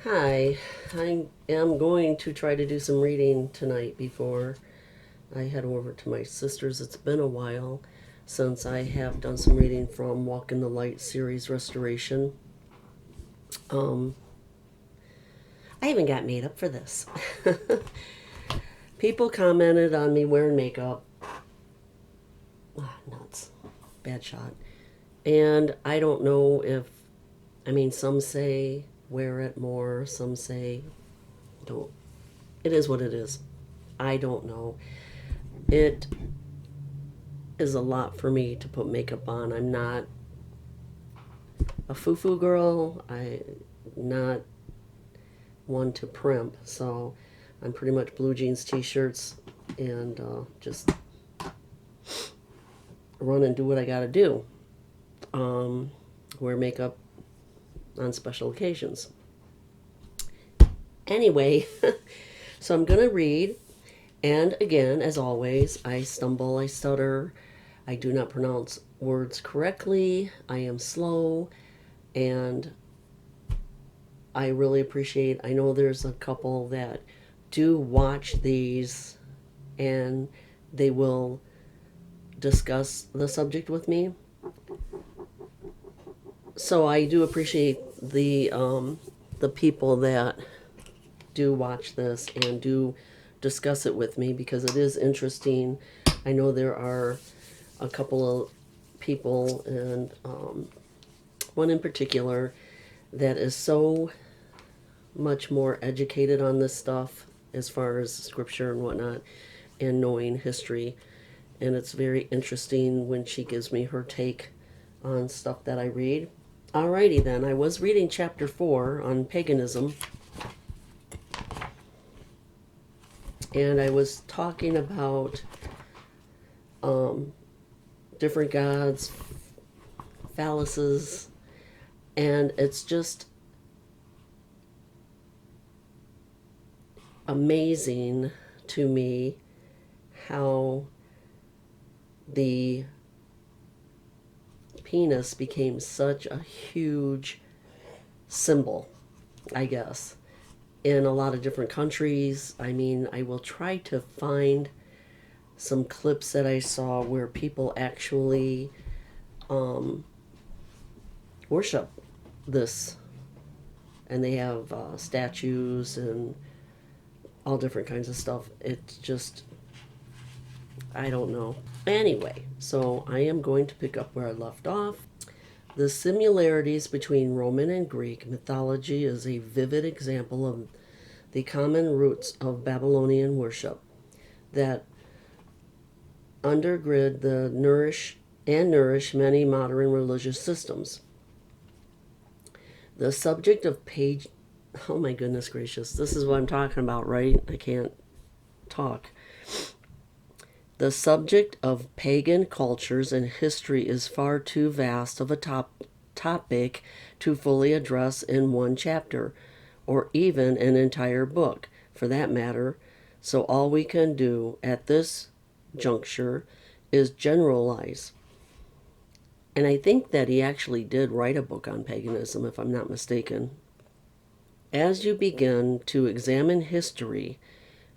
Hi, I am going to try to do some reading tonight before I head over to my sister's. It's been a while since I have done some reading from Walk in the Light series restoration. Um, I even got made up for this. People commented on me wearing makeup. Ah, nuts. Bad shot. And I don't know if, some say wear it more, some say don't. It is what it is. I don't know. It is a lot for me to put makeup on. I'm not a foo-foo girl. I'm not one to primp, so I'm pretty much blue jeans, t-shirts, and just run and do what I gotta do. Wear makeup on special occasions. Anyway, so I'm gonna read, and again, as always, I stumble, I stutter, I do not pronounce words correctly, I am slow, and I really appreciate. I know there's a couple that do watch these and they will discuss the subject with me. So I do appreciate the people that do watch this and do discuss it with me because it is interesting. I know there are a couple of people, and one in particular that is so much more educated on this stuff as far as scripture and whatnot and knowing history. And it's very interesting when she gives me her take on stuff that I read. Alrighty then, I was reading chapter 4 on paganism, and I was talking about different gods, phalluses, and it's just amazing to me how the penis became such a huge symbol, I guess, in a lot of different countries. I will try to find some clips that I saw where people actually worship this, and they have statues and all different kinds of stuff. It's just, I don't know. Anyway, so I am going to pick up where I left off. The similarities between Roman and Greek mythology is a vivid example of the common roots of Babylonian worship that undergird the nourish many modern religious systems. The subject of page Oh my goodness gracious, this is what I'm talking about, right? I can't talk. The subject of pagan cultures and history is far too vast of a topic to fully address in one chapter, or even an entire book, for that matter. So all we can do at this juncture is generalize. And I think that he actually did write a book on paganism, if I'm not mistaken. As you begin to examine history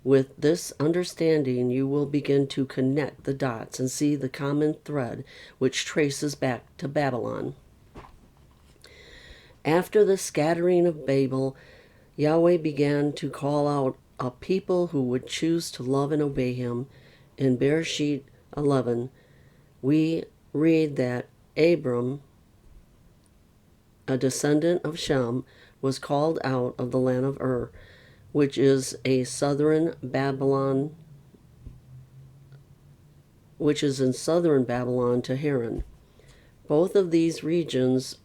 with this understanding, you will begin to connect the dots and see the common thread which traces back to Babylon. After the scattering of Babel, Yahweh began to call out a people who would choose to love and obey him. In Bereshit 11, we read that Abram, a descendant of Shem, was called out of the land of Ur, which is a southern Babylon, which is in southern Babylon, to Haran. Both of these regions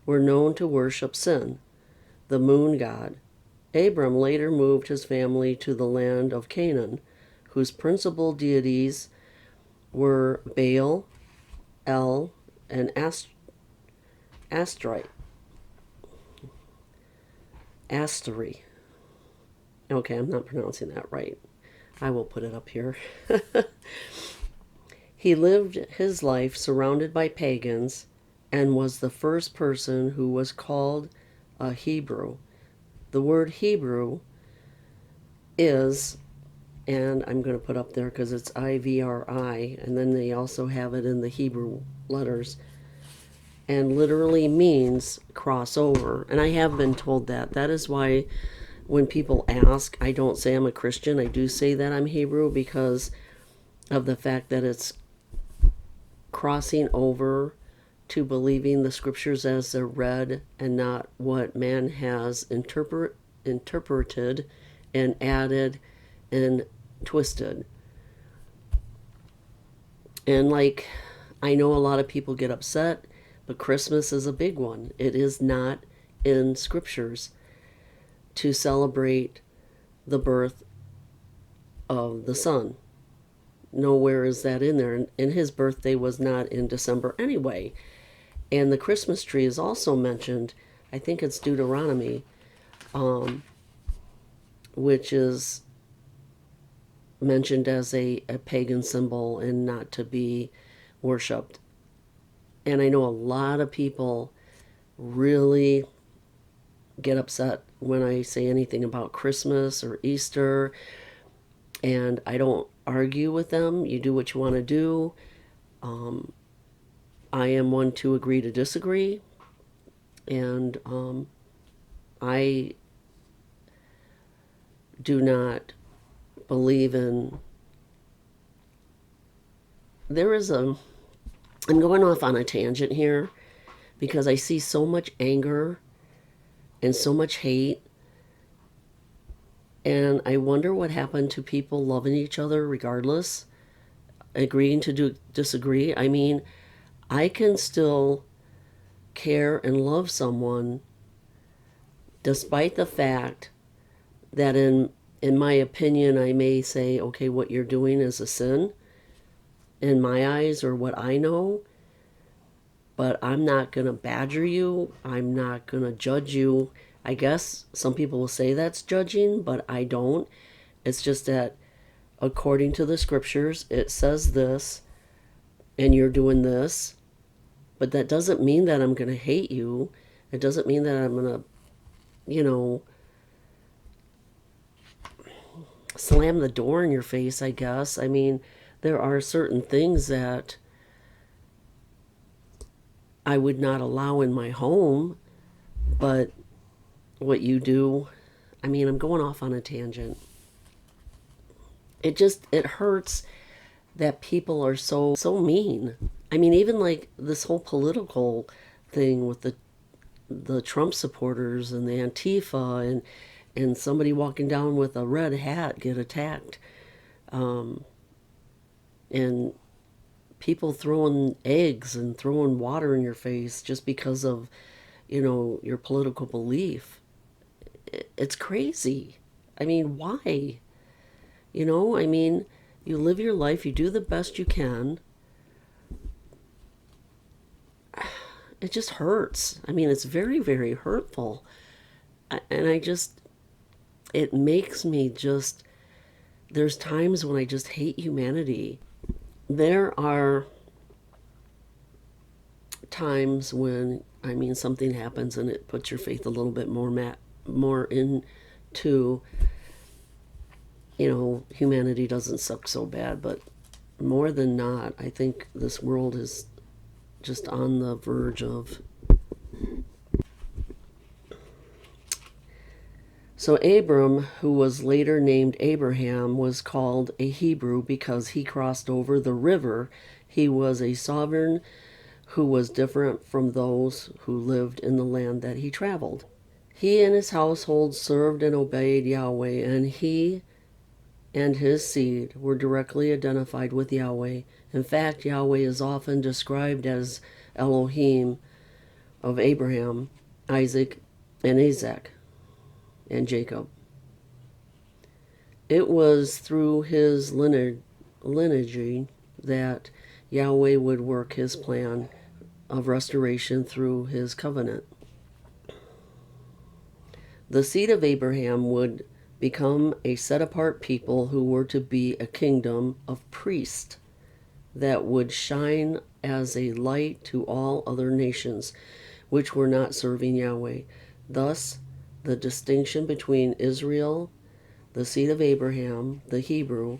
were known to worship Sin, the moon god. Abram later moved his family to the land of Canaan, whose principal deities were Baal, El, and Astory. Okay, I'm not pronouncing that right. I will put it up here. He lived his life surrounded by pagans and was the first person who was called a Hebrew. The word Hebrew is, and I'm going to put up there because it's IVRI, and then they also have it in the Hebrew letters, and literally means crossover. And I have been told that. That is why when people ask, I don't say I'm a Christian. I do say that I'm Hebrew because of the fact that it's crossing over to believing the scriptures as they're read and not what man has interpreted and added and twisted. And like, I know a lot of people get upset, but Christmas is a big one. It is not in scriptures to celebrate the birth of the Son. Nowhere is that in there. And his birthday was not in December anyway. And the Christmas tree is also mentioned, I think it's Deuteronomy, which is mentioned as a pagan symbol and not to be worshipped. And I know a lot of people really get upset when I say anything about Christmas or Easter, and I don't argue with them. You do what you want to do. I am one to agree to disagree, and I do not believe in. I'm going off on a tangent here because I see so much anger and so much hate, and I wonder what happened to people loving each other regardless, agreeing to disagree. I mean, I can still care and love someone despite the fact that in my opinion I may say, okay, what you're doing is a sin in my eyes or what I know, but I'm not going to badger you. I'm not going to judge you. I guess some people will say that's judging, but I don't. It's just that according to the scriptures, it says this, and you're doing this. But that doesn't mean that I'm going to hate you. It doesn't mean that I'm going to, slam the door in your face, I guess. I mean, there are certain things that I would not allow in my home, but what you do, I mean, I'm going off on a tangent. It hurts that people are so mean. I mean, even like this whole political thing with the Trump supporters and the Antifa and somebody walking down with a red hat get attacked. And people throwing eggs and throwing water in your face just because of, your political belief. It's crazy. I mean, why? I mean, you live your life, you do the best you can. It just hurts. I mean, it's very, very hurtful. And it makes me there's times when I just hate humanity. There are times when, I mean, something happens and it puts your faith a little bit more into, humanity doesn't suck so bad, but more than not, I think this world is just on the verge of. So Abram, who was later named Abraham, was called a Hebrew because he crossed over the river. He was a sovereign who was different from those who lived in the land that he traveled. He and his household served and obeyed Yahweh, and he and his seed were directly identified with Yahweh. In fact, Yahweh is often described as Elohim of Abraham, Isaac, and Isaac, and Jacob. It was through his lineage that Yahweh would work his plan of restoration through his covenant. The seed of Abraham would become a set-apart people who were to be a kingdom of priests that would shine as a light to all other nations which were not serving Yahweh. Thus, the distinction between Israel, the seed of Abraham, the Hebrew,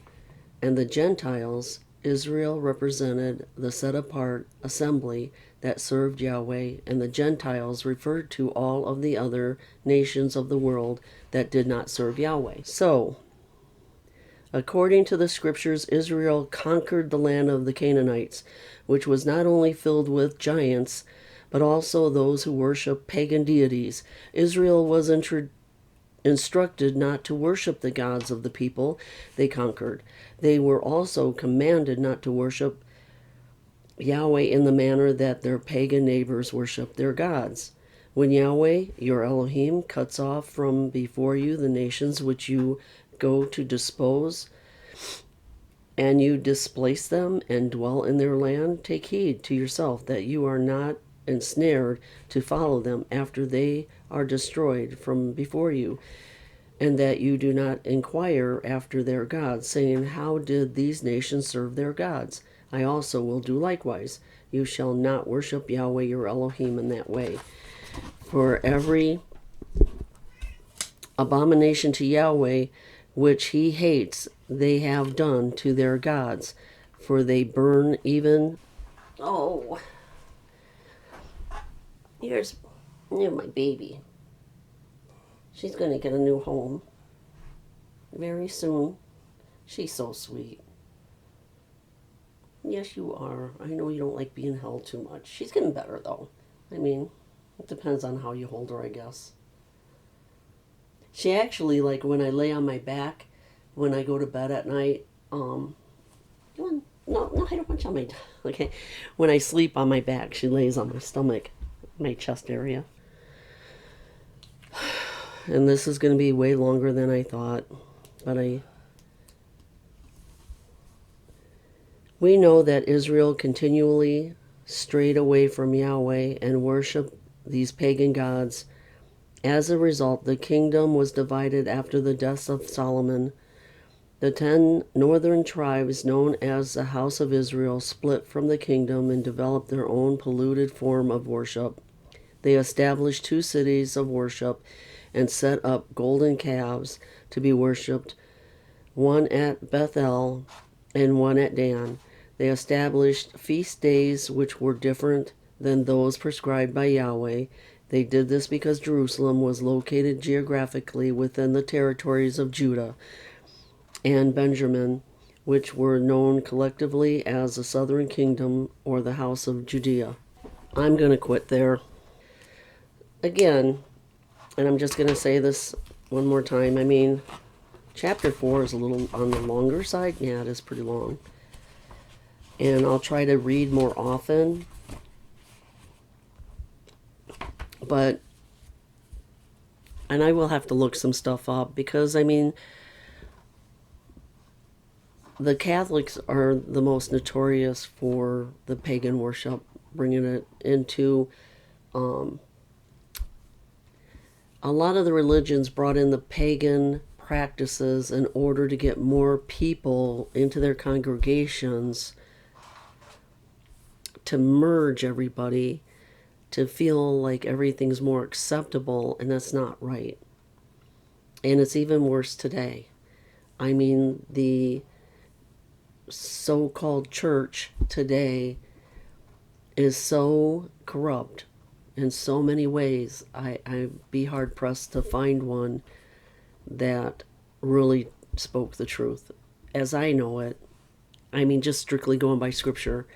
and the Gentiles. Israel represented the set-apart assembly that served Yahweh, and the Gentiles referred to all of the other nations of the world that did not serve Yahweh. So, according to the scriptures, Israel conquered the land of the Canaanites, which was not only filled with giants, but also those who worship pagan deities. Israel was instructed not to worship the gods of the people they conquered. They were also commanded not to worship Yahweh in the manner that their pagan neighbors worshiped their gods. When Yahweh, your Elohim, cuts off from before you the nations which you go to dispose, and you displace them and dwell in their land, take heed to yourself that you are not ensnared to follow them after they are destroyed from before you, and that you do not inquire after their gods, saying, how did these nations serve their gods? I also will do likewise. You shall not worship Yahweh your Elohim in that way. For every abomination to Yahweh which he hates, they have done to their gods, for they burn even... Oh, here's my baby. She's going to get a new home very soon. She's so sweet. Yes, you are. I know you don't like being held too much. She's getting better, though. I mean, it depends on how you hold her, I guess. She actually, like, when I lay on my back, when I go to bed at night, no, I don't want you on my... Okay, when I sleep on my back, she lays on my stomach, my chest area. And this is going to be way longer than I thought, but we know that Israel continually strayed away from Yahweh and worshiped these pagan gods. As a result, the kingdom was divided after the death of Solomon. The 10 northern tribes, known as the House of Israel, split from the kingdom and developed their own polluted form of worship. They established 2 cities of worship and set up golden calves to be worshipped, one at Bethel and one at Dan. They established feast days which were different than those prescribed by Yahweh. They did this because Jerusalem was located geographically within the territories of Judah and Benjamin, which were known collectively as the Southern Kingdom or the House of Judea. I'm going to quit there. Again, and I'm just going to say this one more time. I mean, chapter 4 is a little on the longer side. Yeah, it is pretty long. And I'll try to read more often. And I will have to look some stuff up because, I mean, the Catholics are the most notorious for the pagan worship, bringing it into... a lot of the religions brought in the pagan practices in order to get more people into their congregations, to merge everybody, to feel like everything's more acceptable, and that's not right. And it's even worse today. I mean, the so-called church today is so corrupt in so many ways. I'd be hard-pressed to find one that really spoke the truth, as I know it. I mean, just strictly going by Scripture.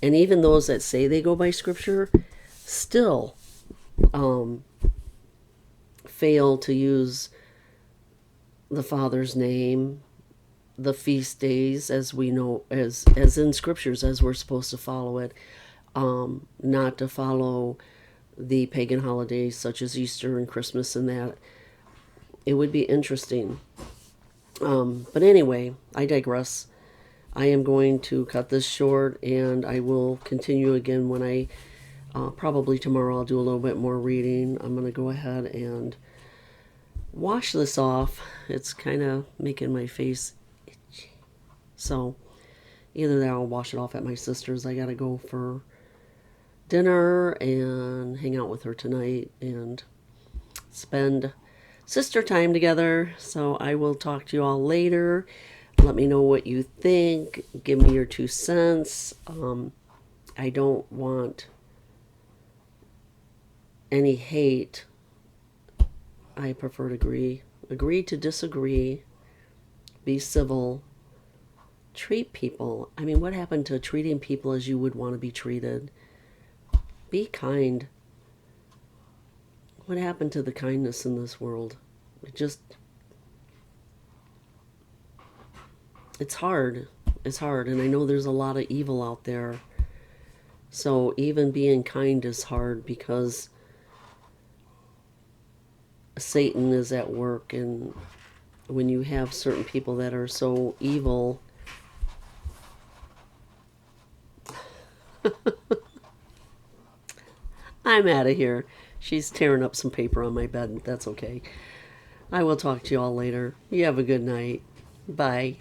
And even those that say they go by Scripture still fail to use the Father's name, the feast days, as we know, as in Scriptures, as we're supposed to follow it, not to follow the pagan holidays such as Easter and Christmas and that. It would be interesting. But anyway, I digress. I am going to cut this short, and I will continue again when I, probably tomorrow I'll do a little bit more reading. I'm going to go ahead and wash this off. It's kind of making my face itchy. So either that or I'll wash it off at my sister's. I got to go for dinner and hang out with her tonight, and spend sister time together. So I will talk to you all later. Let me know what you think. Give me your 2 cents. I don't want any hate. I prefer to agree to disagree, be civil, treat people. I mean, what happened to treating people as you would want to be treated? Be kind. What happened to the kindness in this world? It's hard. It's hard, and I know there's a lot of evil out there. So even being kind is hard because Satan is at work, and when you have certain people that are so evil, I'm out of here. She's tearing up some paper on my bed. That's okay. I will talk to you all later. You have a good night. Bye.